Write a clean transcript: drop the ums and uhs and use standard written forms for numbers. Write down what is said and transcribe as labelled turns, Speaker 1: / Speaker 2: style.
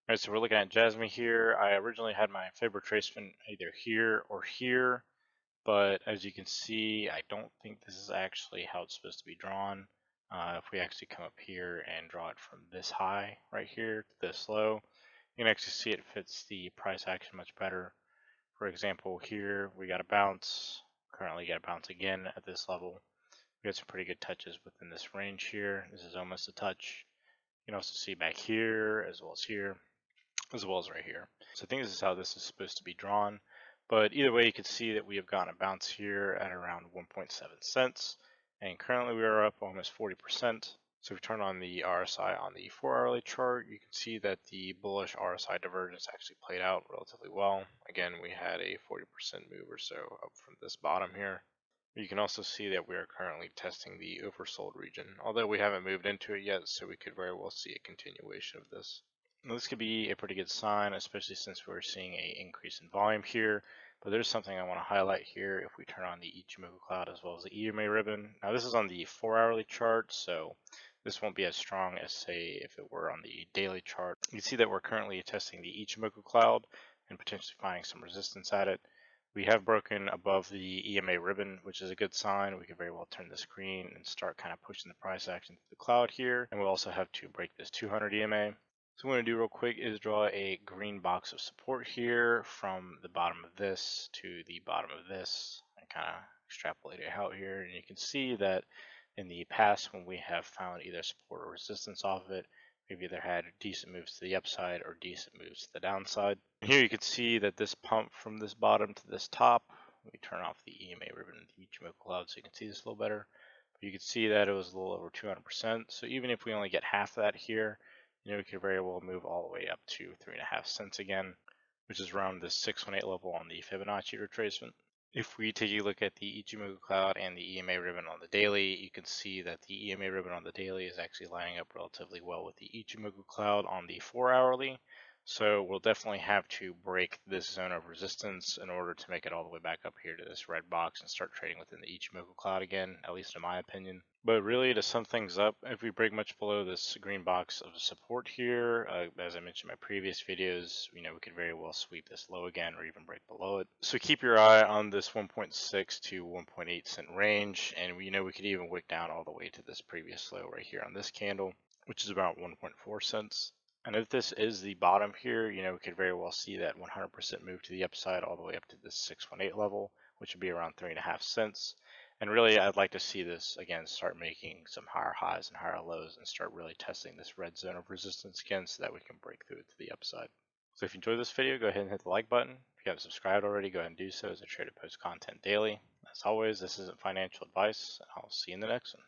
Speaker 1: Alright, so we're looking at Jasmy here. I originally had my fib retracement either here or here, but as you can see, I don't think this is actually how it's supposed to be drawn. If we actually come up here and draw it from this high right here to this low, you can actually see it fits the price action much better. For example, here we got a bounce, currently got a bounce again at this level. We got some pretty good touches within this range here. This is almost a touch. You can also see back here as well as here, as well as right here. So I think this is how this is supposed to be drawn. But either way, you can see that we have gotten a bounce here at around 1.7 cents. And currently we are up almost 40%. So if we turn on the RSI on the 4-hourly chart, you can see that the bullish RSI divergence actually played out relatively well. Again, we had a 40% move or so up from this bottom here. You can also see that we are currently testing the oversold region, although we haven't moved into it yet, so we could very well see a continuation of this. Now, this could be a pretty good sign, especially since we're seeing an increase in volume here. But there's something I want to highlight here if we turn on the Ichimoku cloud as well as the EMA ribbon. Now this is on the 4-hourly chart, so this won't be as strong as, say, if it were on the daily chart. You can see that we're currently testing the Ichimoku cloud and potentially finding some resistance at it. We have broken above the EMA ribbon, which is a good sign. We could very well turn this green and start kind of pushing the price action through the cloud here. And we'll also have to break this 200 EMA. So what I'm going to do real quick is draw a green box of support here from the bottom of this to the bottom of this and kind of extrapolate it out here. And you can see that in the past when we have found either support or resistance off of it, we've either had decent moves to the upside or decent moves to the downside. And here you can see that this pump from this bottom to this top, we turn off the EMA ribbon and the Ichimoku cloud so you can see this a little better. But you can see that it was a little over 200%. So even if we only get half of that here, we could very well move all the way up to 3.5 cents again, which is around the 618 level on the Fibonacci retracement. If we take a look at the Ichimoku cloud and the EMA ribbon on the daily, you can see that the EMA ribbon on the daily is actually lining up relatively well with the Ichimoku cloud on the 4-hourly. So we'll definitely have to break this zone of resistance in order to make it all the way back up here to this red box and start trading within the Ichimoku cloud again, at least in my opinion. But really, to sum things up, if we break much below this green box of support here, as I mentioned in my previous videos, we could very well sweep this low again or even break below it. So keep your eye on this 1.6 to 1.8 cent range, and we could even wick down all the way to this previous low right here on this candle, which is about 1.4 cents. And if this is the bottom here, we could very well see that 100% move to the upside all the way up to this 618 level, which would be around 3.5 cents. And really, I'd like to see this again start making some higher highs and higher lows and start really testing this red zone of resistance again so that we can break through to the upside. So if you enjoyed this video, go ahead and hit the like button. If you haven't subscribed already, go ahead and do so as I try to post content daily. As always, this isn't financial advice, and I'll see you in the next one.